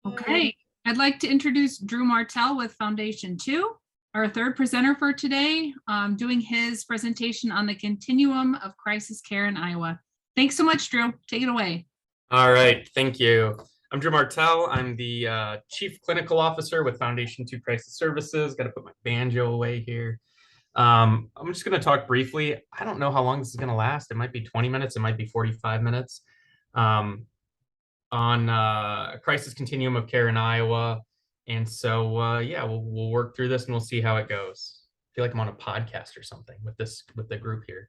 Okay, I'd like to introduce Drew Martell with Foundation 2, our third presenter for today, doing his presentation on the continuum of crisis care in Iowa. Thanks so much, Drew. Take it away. All right, thank you. I'm Drew Martell. I'm the Chief Clinical Officer with Foundation 2 Crisis Services. Got to put my banjo away here. I'm just going to talk briefly. I don't know how long this is going to last. It might be 20 minutes. It might be 45 minutes. On crisis continuum of care in Iowa. And so, yeah, we'll work through this and we'll see how it goes. I feel like I'm on a podcast or something with the group here.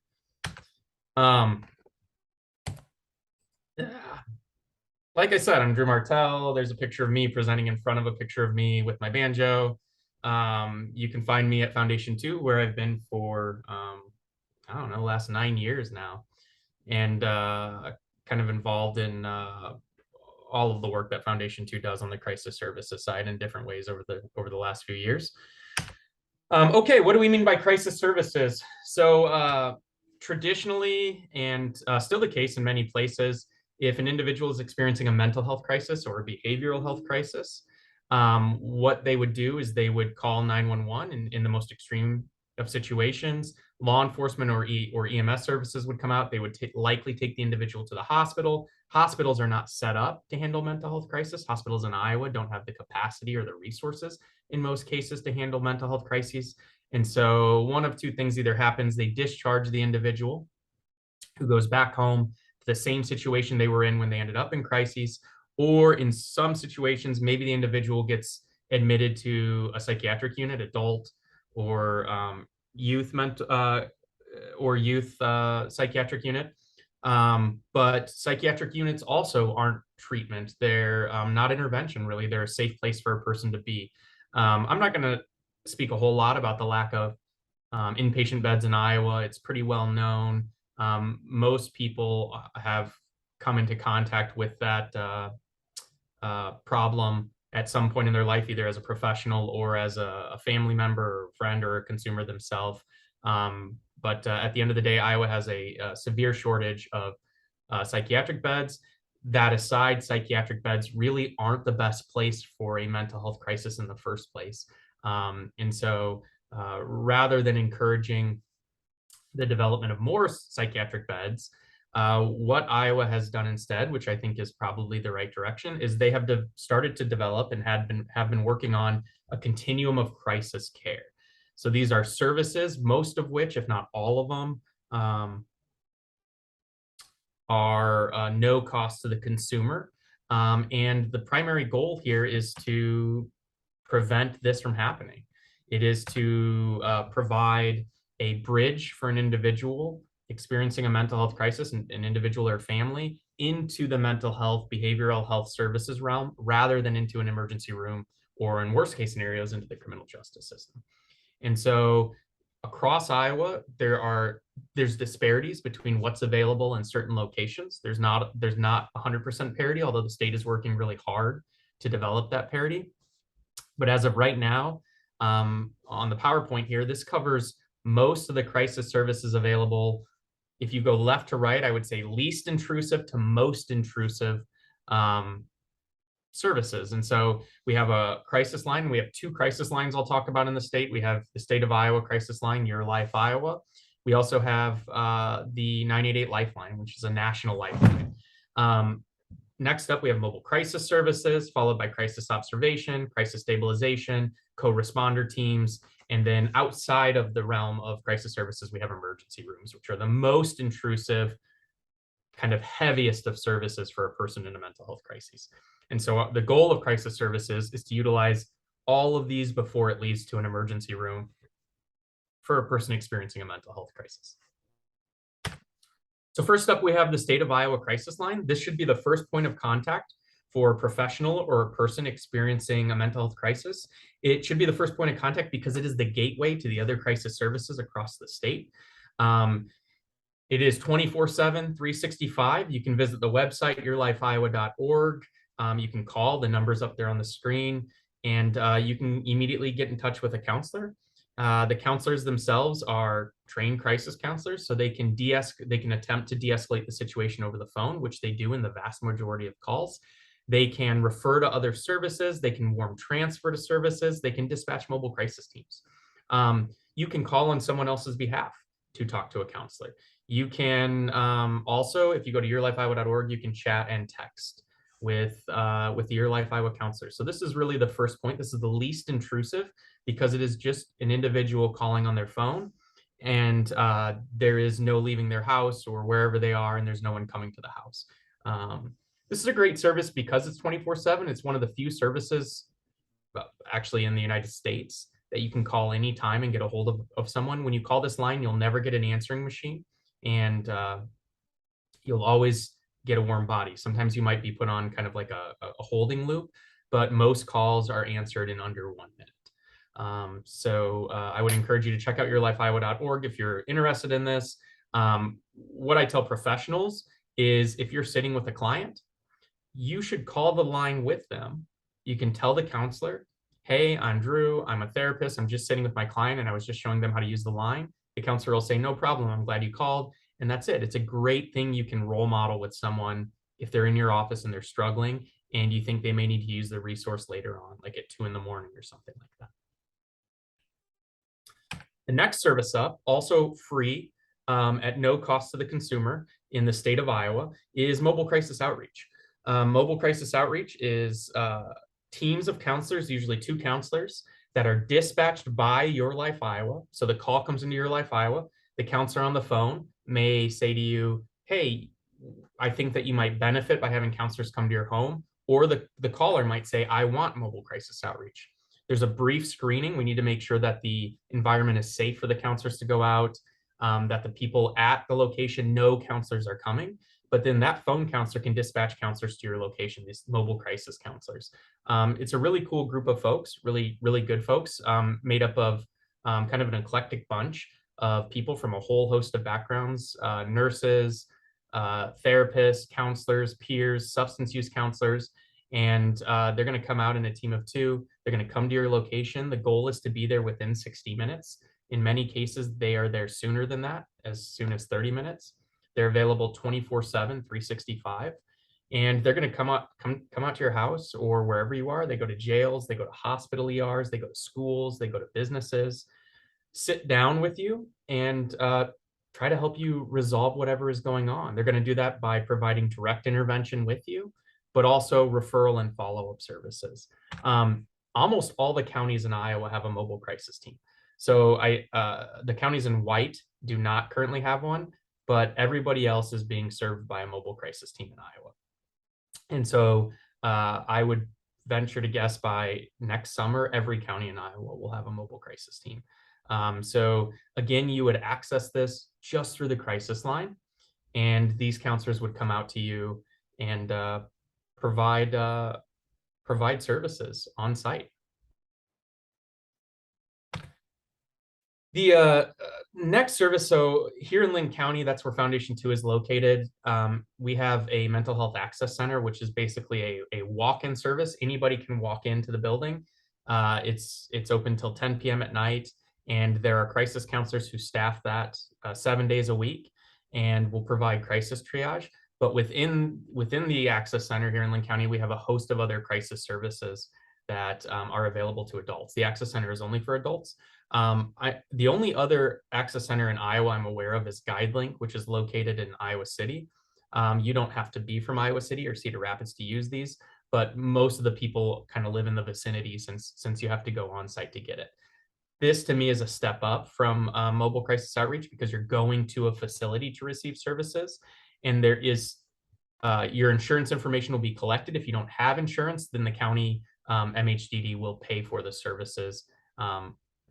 Like I said, I'm Drew Martell. There's a picture of me presenting in front of a picture of me with my banjo. You can find me at Foundation 2, where I've been for, I don't know, the last 9 years now, and kind of involved in all of the work that Foundation 2 does on the crisis services side in different ways over the last few years. Okay, what do we mean by crisis services? So traditionally, and still the case in many places, if an individual is experiencing a mental health crisis or a behavioral health crisis, what they would do is they would call 911 in the most extreme of situations. Law enforcement or EMS services would come out. They would likely take the individual to the hospital. Hospitals are not set up to handle mental health crisis. Hospitals in Iowa don't have the capacity or the resources in most cases to handle mental health crises. And so one of two things either happens: they discharge the individual, who goes back home to the same situation they were in when they ended up in crises, or in some situations, maybe the individual gets admitted to a psychiatric unit, adult or youth psychiatric unit. But psychiatric units also aren't treatment. They're not intervention, really. They're a safe place for a person to be. I'm not going to speak a whole lot about the lack of inpatient beds in Iowa. It's pretty well known. Most people have come into contact with that problem at some point in their life, either as a professional or as a family member or friend or a consumer themselves. But at the end of the day, Iowa has a severe shortage of psychiatric beds. That aside, psychiatric beds really aren't the best place for a mental health crisis in the first place. And so rather than encouraging the development of more psychiatric beds, what Iowa has done instead, which I think is probably the right direction, is they have started to develop and have been working on a continuum of crisis care. So these are services, most of which, if not all of them, are no cost to the consumer. And the primary goal here is to prevent this from happening. It is to provide a bridge for an individual experiencing a mental health crisis, an individual or family, into the mental health, behavioral health services realm, rather than into an emergency room, or in worst case scenarios, into the criminal justice system. And so across Iowa, there's disparities between what's available in certain locations. There's not 100% parity, although the state is working really hard to develop that parity. But as of right now, on the PowerPoint here, this covers most of the crisis services available. If you go left to right, I would say least intrusive to most intrusive services. And so we have a crisis line. We have two crisis lines I'll talk about in the state. We have the State of Iowa Crisis Line, Your Life Iowa. We also have the 988 Lifeline, which is a national lifeline. Next up, we have mobile crisis services, followed by crisis observation, crisis stabilization, co-responder teams. And then outside of the realm of crisis services, we have emergency rooms, which are the most intrusive, kind of heaviest of services for a person in a mental health crisis. And so the goal of crisis services is to utilize all of these before it leads to an emergency room for a person experiencing a mental health crisis. So first up, we have the State of Iowa Crisis Line. This should be the first point of contact for a professional or a person experiencing a mental health crisis. It should be the first point of contact because it is the gateway to the other crisis services across the state. It is 24/7, 365. You can visit the website, yourlifeiowa.org. You can call, the numbers up there on the screen, and you can immediately get in touch with a counselor. The counselors themselves are trained crisis counselors, so they can attempt to de-escalate the situation over the phone, which they do in the vast majority of calls. They can refer to other services. They can warm transfer to services. They can dispatch mobile crisis teams. You can call on someone else's behalf to talk to a counselor. You can also, if you go to yourlifeiowa.org, you can chat and text with the Your Life Iowa counselor. So this is really the first point. This is the least intrusive because it is just an individual calling on their phone, and there is no leaving their house or wherever they are, and there's no one coming to the house. This is a great service because it's 24/7. It's one of the few services actually in the United States that you can call anytime and get a hold of someone. When you call this line, you'll never get an answering machine, and you'll always get a warm body. Sometimes you might be put on kind of like a holding loop, but most calls are answered in under 1 minute. I would encourage you to check out yourlifeiowa.org if you're interested in this. What I tell professionals is if you're sitting with a client, you should call the line with them. You can tell the counselor, hey, I'm Drew, I'm a therapist, I'm just sitting with my client and I was just showing them how to use the line. The counselor will say, no problem, I'm glad you called. And that's it. It's a great thing you can role model with someone if they're in your office and they're struggling and you think they may need to use the resource later on, like at 2 in the morning or something like that. The next service up, also free at no cost to the consumer in the state of Iowa, is mobile crisis outreach. Mobile crisis outreach is teams of counselors, usually 2 counselors, that are dispatched by Your Life Iowa. So the call comes into Your Life Iowa. The counselor on the phone may say to you, hey, I think that you might benefit by having counselors come to your home. Or the caller might say, I want mobile crisis outreach. There's a brief screening. We need to make sure that the environment is safe for the counselors to go out, that the people at the location know counselors are coming. But then that phone counselor can dispatch counselors to your location, these mobile crisis counselors. It's a really cool group of folks, really, really good folks, made up of kind of an eclectic bunch of people from a whole host of backgrounds, nurses, therapists, counselors, peers, substance use counselors, and they're going to come out in a team of 2. They're going to come to your location. The goal is to be there within 60 minutes. In many cases, they are there sooner than that, as soon as 30 minutes. They're available 24/7, 365. And they're going to come out to your house or wherever you are. They go to jails, they go to hospital ERs, they go to schools, they go to businesses, sit down with you and try to help you resolve whatever is going on. They're going to do that by providing direct intervention with you, but also referral and follow-up services. Almost all the counties in Iowa have a mobile crisis team. So the counties in white do not currently have one, but everybody else is being served by a mobile crisis team in Iowa. And so I would venture to guess by next summer, every county in Iowa will have a mobile crisis team. So again, you would access this just through the crisis line, and these counselors would come out to you and provide services on site. The next service, so here in Linn County, that's where Foundation 2 is located. We have a mental health access center, which is basically a walk-in service. Anybody can walk into the building. It's open till 10 p.m. at night, and there are crisis counselors who staff that 7 days a week and will provide crisis triage. But within the access center here in Linn County, we have a host of other crisis services that are available to adults. The access center is only for adults. The only other access center in Iowa I'm aware of is GuideLink, which is located in Iowa City. You don't have to be from Iowa City or Cedar Rapids to use these, but most of the people kind of live in the vicinity since you have to go on site to get it. This to me is a step up from mobile crisis outreach because you're going to a facility to receive services, and there is your insurance information will be collected. If you don't have insurance, then the county MHDD will pay for the services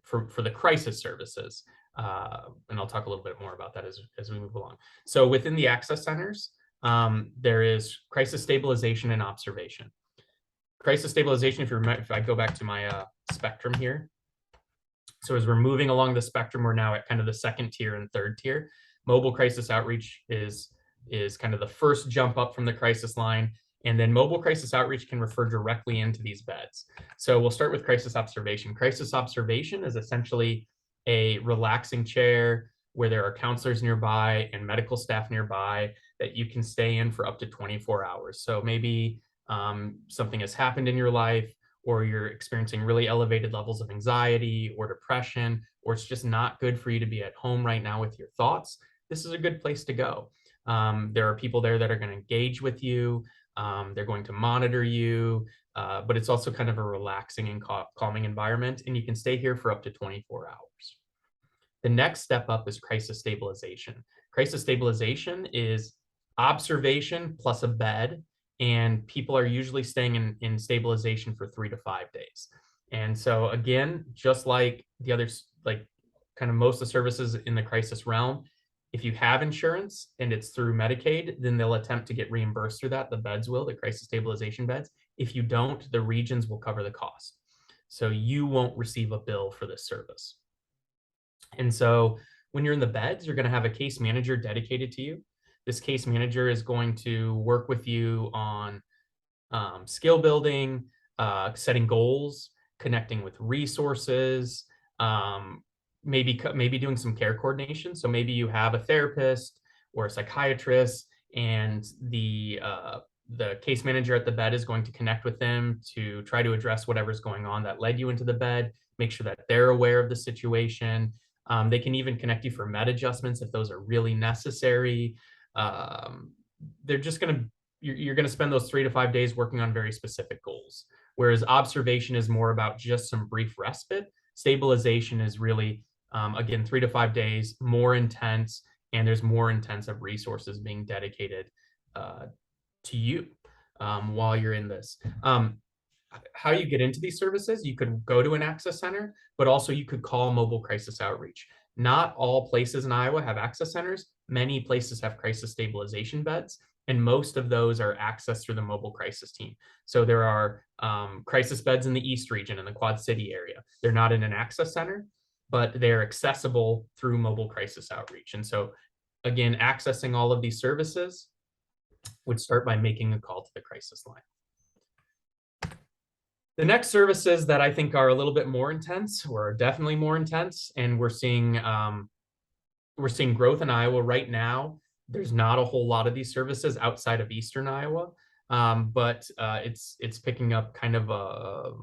for the crisis services. And I'll talk a little bit more about that as we move along. So within the access centers, there is crisis stabilization and observation. Crisis stabilization, if I go back to my spectrum here. So as we're moving along the spectrum, we're now at kind of the 2nd tier and 3rd tier. Mobile crisis outreach is kind of the first jump up from the crisis line. And then mobile crisis outreach can refer directly into these beds. So we'll start with crisis observation. Crisis observation is essentially a relaxing chair where there are counselors nearby and medical staff nearby that you can stay in for up to 24 hours. So maybe something has happened in your life, or you're experiencing really elevated levels of anxiety or depression, or it's just not good for you to be at home right now with your thoughts. This is a good place to go. There are people there that are going to engage with you. They're going to monitor you, but it's also kind of a relaxing and calming environment, and you can stay here for up to 24 hours. The next step up is crisis stabilization. Crisis stabilization is observation plus a bed, and people are usually staying in stabilization for 3 to 5 days. And so again, just like the others, like kind of most of the services in the crisis realm, if you have insurance and it's through Medicaid, then they'll attempt to get reimbursed through that. The beds will, the crisis stabilization beds. If you don't, the regions will cover the cost. So you won't receive a bill for this service. And so when you're in the beds, you're going to have a case manager dedicated to you. This case manager is going to work with you on skill building, setting goals, connecting with resources, maybe doing some care coordination. So maybe you have a therapist or a psychiatrist, and the case manager at the bed is going to connect with them to try to address whatever's going on that led you into the bed, make sure that they're aware of the situation. They can even connect you for med adjustments if those are really necessary. They're just going to you're going to spend those 3 to 5 days working on very specific goals. Whereas observation is more about just some brief respite. Stabilization is really, again, 3 to 5 days, more intense, and there's more intensive resources being dedicated to you while you're in this. How you get into these services, you could go to an access center, but also you could call mobile crisis outreach. Not all places in Iowa have access centers. Many places have crisis stabilization beds, and most of those are accessed through the mobile crisis team. So there are crisis beds in the East region, in the Quad City area. They're not in an access center, but they're accessible through mobile crisis outreach. And so again, accessing all of these services would start by making a call to the crisis line. The next services that I think are a little bit more intense, or definitely more intense, and we're seeing growth in Iowa right now. There's not a whole lot of these services outside of Eastern Iowa, but it's picking up kind of a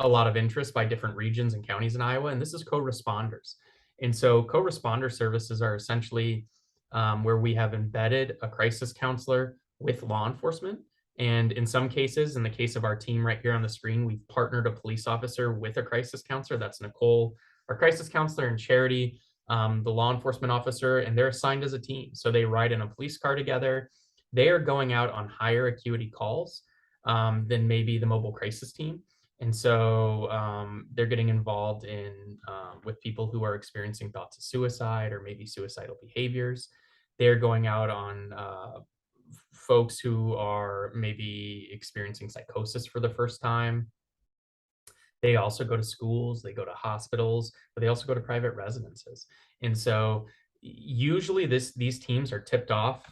lot of interest by different regions and counties in Iowa, and this is CoResponders. And so CoResponder services are essentially where we have embedded a crisis counselor with law enforcement. And in some cases, in the case of our team right here on the screen, we've partnered a police officer with a crisis counselor. That's Nicole, our crisis counselor, and Charity, the law enforcement officer, and they're assigned as a team. So they ride in a police car together. They are going out on higher acuity calls than maybe the mobile crisis team. And so they're getting involved in with people who are experiencing thoughts of suicide or maybe suicidal behaviors. They're going out on folks who are maybe experiencing psychosis for the first time. They also go to schools, they go to hospitals, but they also go to private residences. And so usually these teams are tipped off.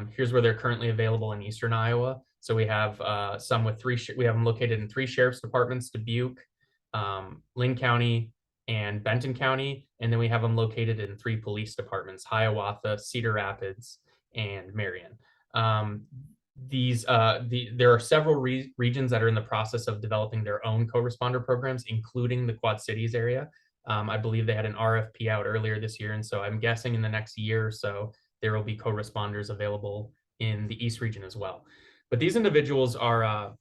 Here's where they're currently available in Eastern Iowa. So we have some with we have them located in 3 sheriff's departments: Dubuque, Lynn County, and Benton County. And then we have them located in 3 police departments: Hiawatha, Cedar Rapids, and Marion. There are several regions that are in the process of developing their own co-responder programs, including the Quad Cities area. I believe they had an RFP out earlier this year, and so I'm guessing in the next year or so there will be co-responders available in the East region as well. But these individuals are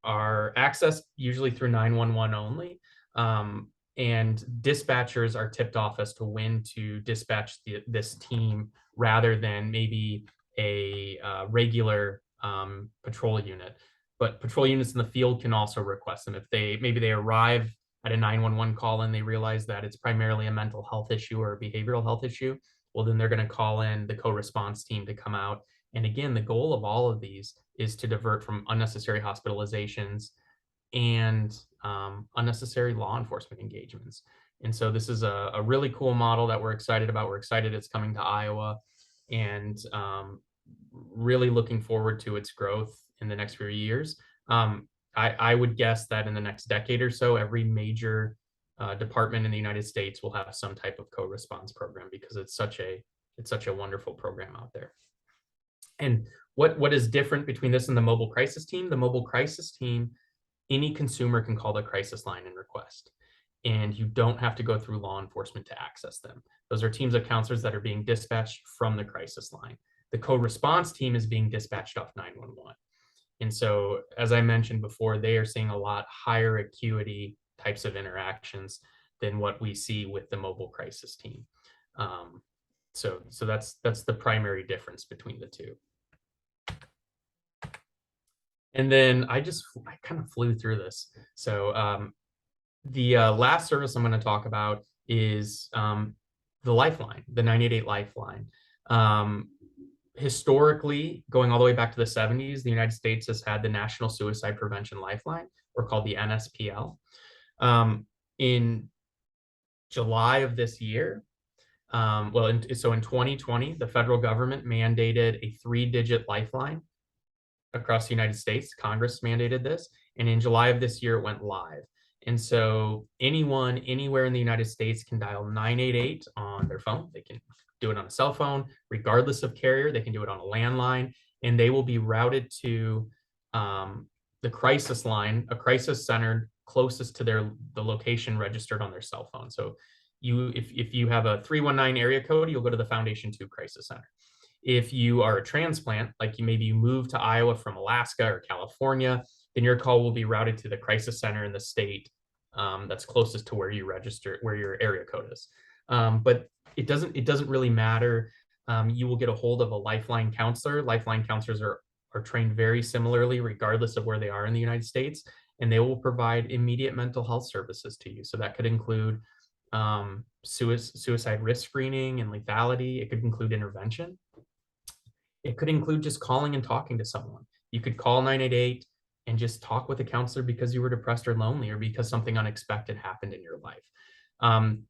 accessed usually through 911 only, and dispatchers are tipped off as to when to dispatch this team rather than maybe a regular patrol unit. But patrol units in the field can also request them if they arrive at a 911 call and they realize that it's primarily a mental health issue or a behavioral health issue. Well, then they're going to call in the co-response team to come out. And again, the goal of all of these is to divert from unnecessary hospitalizations and unnecessary law enforcement engagements. And so this is a really cool model that we're excited about. We're excited it's coming to Iowa, and really looking forward to its growth in the next few years. I would guess that in the next decade or so, every major department in the United States will have some type of co-response program, because it's such a wonderful program out there. And what is different between this and the mobile crisis team? The mobile crisis team, any consumer can call the crisis line and request, and you don't have to go through law enforcement to access them. Those are teams of counselors that are being dispatched from the crisis line. The co-response team is being dispatched off 911. And so, as I mentioned before, they are seeing a lot higher acuity types of interactions than what we see with the mobile crisis team. So that's the primary difference between the two. And then I kind of flew through this. So the last service I'm going to talk about is the Lifeline, the 988 Lifeline. Historically, going all the way back to the 70s, the United States has had the National Suicide Prevention Lifeline, or called the NSPL. In July of this year, so in 2020, the federal government mandated a 3-digit lifeline across the United States. Congress mandated this, and in July of this year, it went live. And so anyone, anywhere in the United States can dial 988 on their phone. They can do it on a cell phone, regardless of carrier. They can do it on a landline, and they will be routed to the crisis line, a crisis center closest to the location registered on their cell phone. So if you have a 319 area code, you'll go to the Foundation 2 Crisis Center. If you are a transplant, like maybe you moved to Iowa from Alaska or California, then your call will be routed to the crisis center in the state that's closest to where you register, where your area code is. But it doesn't really matter. You will get a hold of a Lifeline counselor. Lifeline counselors are trained very similarly, regardless of where they are in the United States, and they will provide immediate mental health services to you. So that could include suicide risk screening and lethality. It could include intervention. It could include just calling and talking to someone. You could call 988 and just talk with a counselor because you were depressed or lonely, or because something unexpected happened in your life.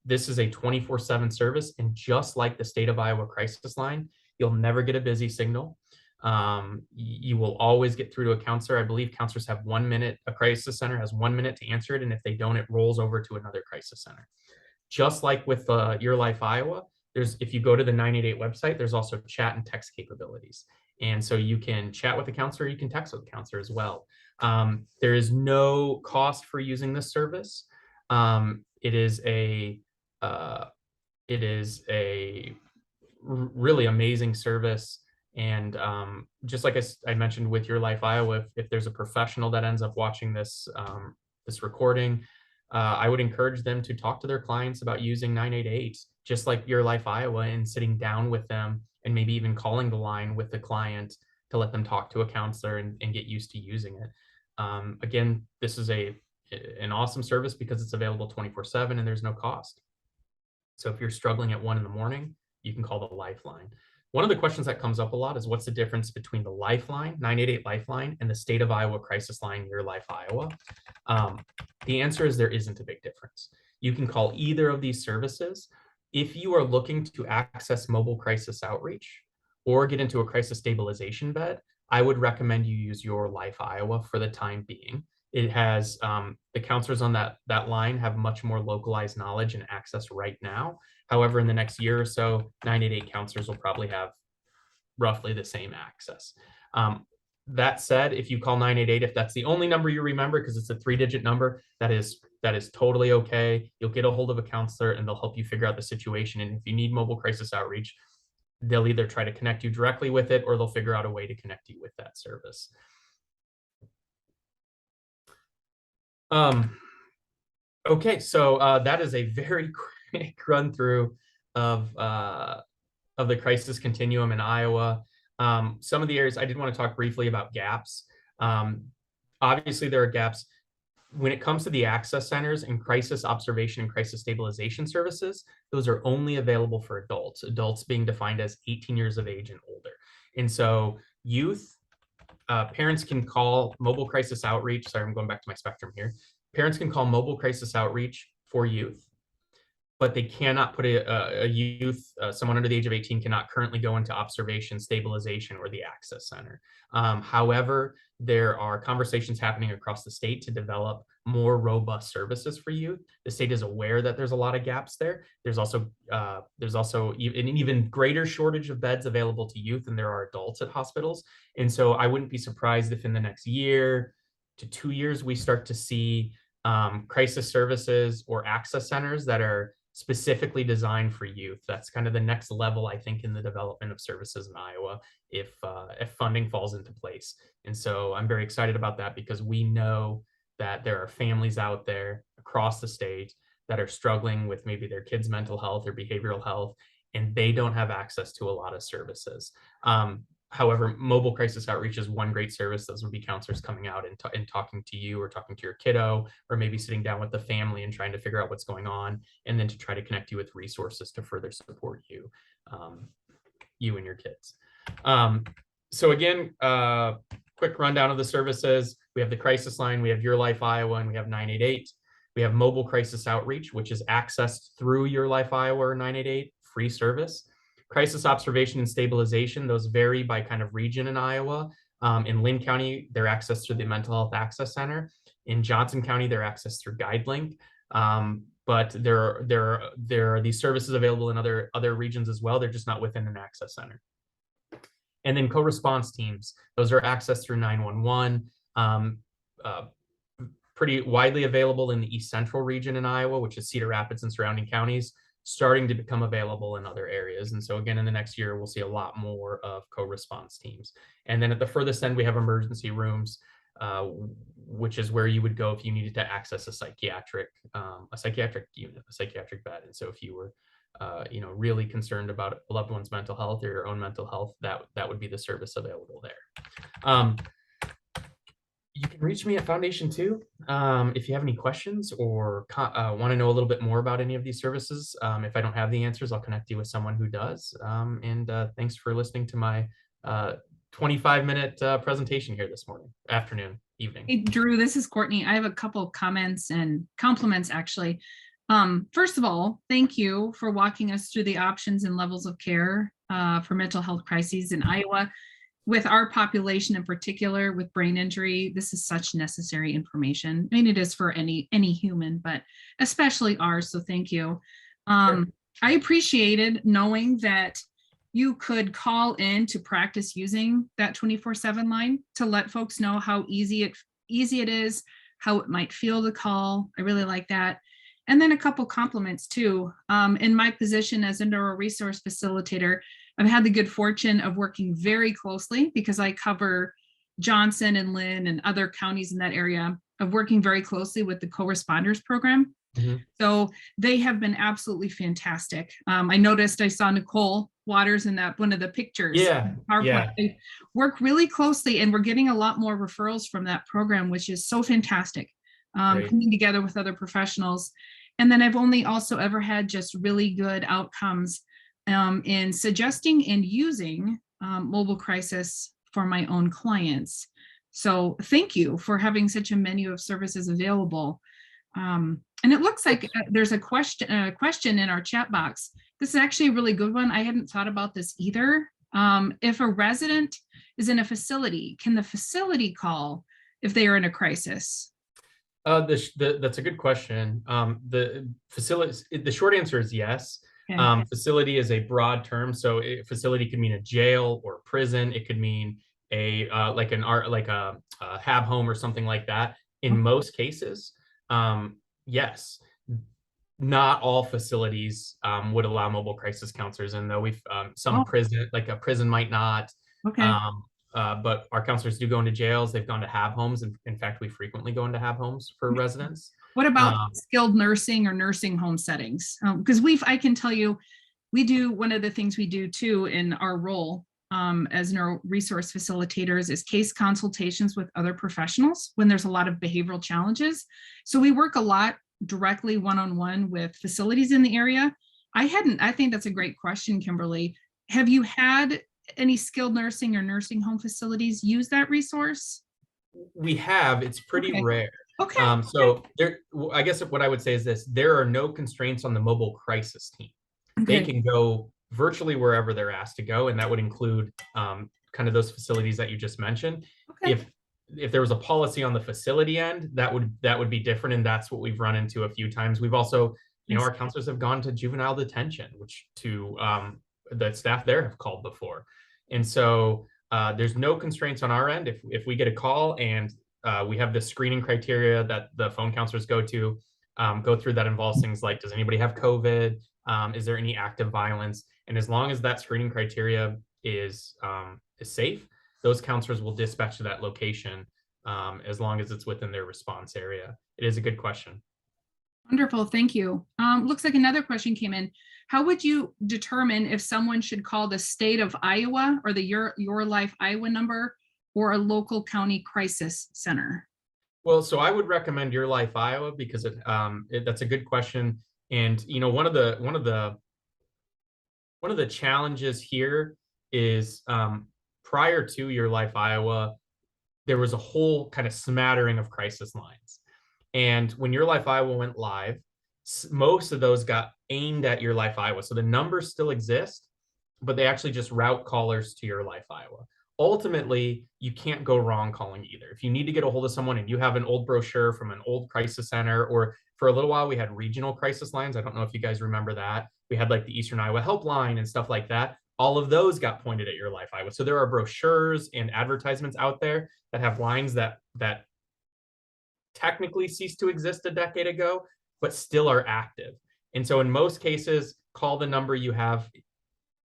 This is a 24/7 service, and just like the state of Iowa crisis line, you'll never get a busy signal. You will always get through to a counselor. I believe counselors have 1 minute. A crisis center has 1 minute to answer it, and if they don't, it rolls over to another crisis center. Just like with Your Life Iowa, if you go to the 988 website, there's also chat and text capabilities. And so you can chat with the counselor, you can text with the counselor as well. There is no cost for using this service. It is a really amazing service. And just like I mentioned with Your Life Iowa, if there's a professional that ends up watching this recording, I would encourage them to talk to their clients about using 988, just like Your Life Iowa, and sitting down with them and maybe even calling the line with the client to let them talk to a counselor and get used to using it. Again, this is an awesome service because it's available 24/7 and there's no cost. So if you're struggling at 1 a.m, you can call the Lifeline. One of the questions that comes up a lot is, what's the difference between the Lifeline, 988 Lifeline, and the state of Iowa crisis line, Your Life Iowa? The answer is there isn't a big difference. You can call either of these services. If you are looking to access mobile crisis outreach or get into a crisis stabilization bed, I would recommend you use Your Life Iowa for the time being. It has the counselors on that line have much more localized knowledge and access right now. However, in the next year or so, 988 counselors will probably have roughly the same access. That said, if you call 988, if that's the only number you remember, because it's a 3-digit number, that is totally okay. You'll get a hold of a counselor and they'll help you figure out the situation. And if you need mobile crisis outreach, they'll either try to connect you directly with it, or they'll figure out a way to connect you with that service. Okay, so that is a very quick run through of the crisis continuum in Iowa. Some of the areas I did want to talk briefly about gaps. Obviously, there are gaps when it comes to the access centers and crisis observation and crisis stabilization services. Those are only available for adults being defined as 18 years of age and older. And so youth, parents can call mobile crisis outreach. Sorry, I'm going back to my spectrum here. Parents can call mobile crisis outreach for youth. but they cannot put a youth, someone under the age of 18 cannot currently go into observation, stabilization, or the access center. However, there are conversations happening across the state to develop more robust services for youth. The state is aware that there's a lot of gaps there. There's also an even greater shortage of beds available to youth than there are adults at hospitals. And so I wouldn't be surprised if in the next year to 2 years, we start to see crisis services or access centers that are specifically designed for youth. That's kind of the next level, I think, in the development of services in Iowa if funding falls into place. And so I'm very excited about that because we know that there are families out there across the state that are struggling with maybe their kids' mental health or behavioral health, and they don't have access to a lot of services. However, mobile crisis outreach is one great service. Those would be counselors coming out and talking to you or talking to your kiddo, or maybe sitting down with the family and trying to figure out what's going on, and then to try to connect you with resources to further support you, you and your kids. So again, quick rundown of the services. We have the crisis line, we have Your Life Iowa, and we have 988. We have mobile crisis outreach, which is accessed through Your Life Iowa or 988, free service. Crisis observation and stabilization, those vary by kind of region in Iowa. In Lynn County, they're accessed through the Mental Health Access Center. In Johnson County, they're accessed through GuideLink. But there are these services available in other regions as well. They're just not within an access center. And then co-response teams, those are accessed through 911. Pretty widely available in the East Central region in Iowa, which is Cedar Rapids and surrounding counties, starting to become available in other areas. And so again, in the next year, we'll see a lot more of co-response teams. And then at the furthest end, we have emergency rooms, which is where you would go if you needed to access a psychiatric unit, a psychiatric bed. And so if you were really concerned about a loved one's mental health or your own mental health, that would be the service available there. You can reach me at Foundation 2 if you have any questions or want to know a little bit more about any of these services. If I don't have the answers, I'll connect you with someone who does. Thanks for listening to my 25-minute presentation here this afternoon, evening. Hey, Drew, this is Courtney. I have a couple of comments and compliments, actually. First of all, thank you for walking us through the options and levels of care for mental health crises in Iowa. With our population in particular, with brain injury, this is such necessary information. I mean, it is for any human, but especially ours. So thank you. Sure. I appreciated knowing that you could call in to practice using that 24/7 line to let folks know how easy it is, how it might feel to call. I really like that. And then a couple compliments too. In my position as a neuro resource facilitator, I've had the good fortune of working very closely because I cover Johnson and Lynn and other counties in that area, of working very closely with the CoResponders program. Mm-hmm. So they have been absolutely fantastic. I saw Nicole Waters in that one of the pictures. Yeah. They work really closely, and we're getting a lot more referrals from that program, which is so fantastic. Coming together with other professionals. And then I've only also ever had just really good outcomes in suggesting and using mobile crisis for my own clients. So thank you for having such a menu of services available. And it looks like there's a question in our chat box. This is actually a really good one. I hadn't thought about this either. If a resident is in a facility, can the facility call if they are in a crisis? That's a good question. The short answer is yes. Okay. Facility is a broad term, so facility could mean a jail or a prison. It could mean a hab home or something like that. In most cases, yes. Not all facilities would allow mobile crisis counselors in, though. Prison, like a prison, might not. Okay. But our counselors do go into jails. They've gone to hab homes. And in fact, we frequently go into hab homes for residents. What about skilled nursing or nursing home settings? Because I can tell you, one of the things we do too in our role as neuro resource facilitators is case consultations with other professionals when there's a lot of behavioral challenges. So we work a lot directly one-on-one with facilities in the area. I think that's a great question, Kimberly. Have you had any skilled nursing or nursing home facilities use that resource? We have. It's pretty rare. Okay. So I guess what I would say is this: there are no constraints on the mobile crisis team. They Okay. can go virtually wherever they're asked to go, and that would include kind of those facilities that you just mentioned. Okay. If there was a policy on the facility end, that would be different, and that's what we've run into a few times. We've also, our counselors have gone to juvenile detention, which the staff there have called before, and so there's no constraints on our end. If we get a call and we have the screening criteria that the phone counselors go through that involves things like, does anybody have COVID? Is there any active violence? And as long as that screening criteria is safe, those counselors will dispatch to that location as long as it's within their response area. It is a good question. Wonderful, thank you. Looks like another question came in. How would you determine if someone should call the state of Iowa or the Your Life Iowa number or a local county crisis center? Well, so I would recommend Your Life Iowa because that's a good question. And one of the challenges here is prior to Your Life Iowa, there was a whole kind of smattering of crisis lines. And when Your Life Iowa went live, most of those got aimed at Your Life Iowa. So the numbers still exist, but they actually just route callers to Your Life Iowa. Ultimately, you can't go wrong calling either. If you need to get a hold of someone and you have an old brochure from an old crisis center, or for a little while we had regional crisis lines. I don't know if you guys remember that. We had like the Eastern Iowa Helpline and stuff like that. All of those got pointed at Your Life Iowa. So there are brochures and advertisements out there that have lines that technically ceased to exist a decade ago, but still are active. And so in most cases, call the number you have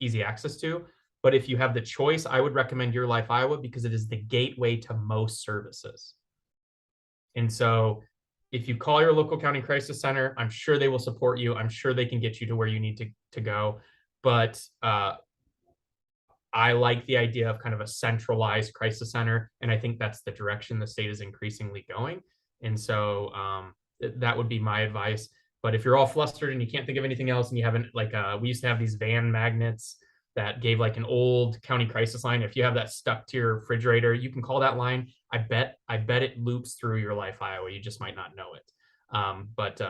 easy access to. But if you have the choice, I would recommend Your Life Iowa because it is the gateway to most services. And so if you call your local county crisis center, I'm sure they will support you. I'm sure they can get you to where you need to go. But I like the idea of kind of a centralized crisis center. And I think that's the direction the state is increasingly going. And so that would be my advice. But if you're all flustered and you can't think of anything else and you haven't, like we used to have these van magnets that gave like an old county crisis line. If you have that stuck to your refrigerator, you can call that line. I bet it loops through Your Life Iowa. You just might not know it. But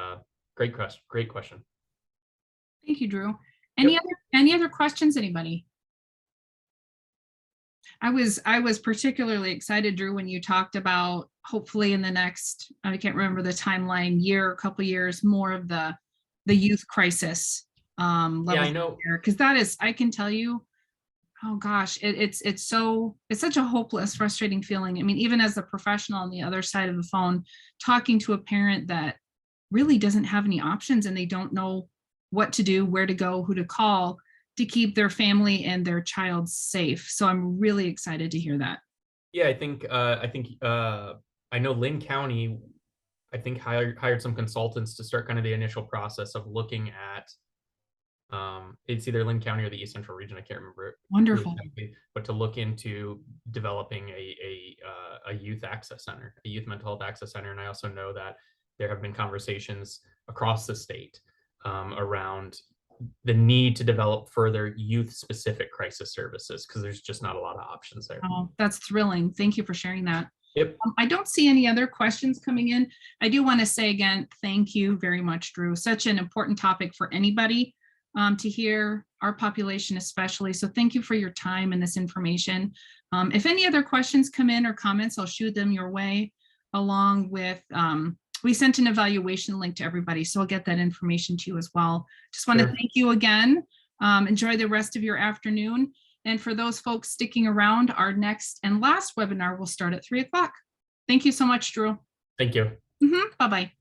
great question. Thank you, Drew. Any other questions, anybody? I was particularly excited, Drew, when you talked about hopefully in the next, I can't remember the timeline, year, couple years, more of the youth crisis levels. Yeah, I know. Because that is, I can tell you, oh gosh, it's such a hopeless, frustrating feeling. I mean, even as a professional on the other side of the phone, talking to a parent that really doesn't have any options and they don't know what to do, where to go, who to call to keep their family and their child safe. So I'm really excited to hear that. Yeah, I think I know Lynn County, I think hired some consultants to start kind of the initial process of looking at it's either Lynn County or the East Central region. I can't remember. Wonderful. Exactly, but to look into developing a youth access center, a youth mental health access center. And I also know that there have been conversations across the state around the need to develop further youth specific crisis services because there's just not a lot of options there. Oh, that's thrilling. Thank you for sharing that. Yep. I don't see any other questions coming in. I do want to say again, thank you very much, Drew. Such an important topic for anybody to hear, our population especially. So thank you for your time and this information. If any other questions come in or comments, I'll shoot them your way along with, we sent an evaluation link to everybody. So I'll get that information to you as well. Just want to thank you again. Enjoy the rest of your afternoon. And for those folks sticking around, our next and last webinar will start at 3 o'clock. Thank you so much, Drew. Thank you. Bye-bye.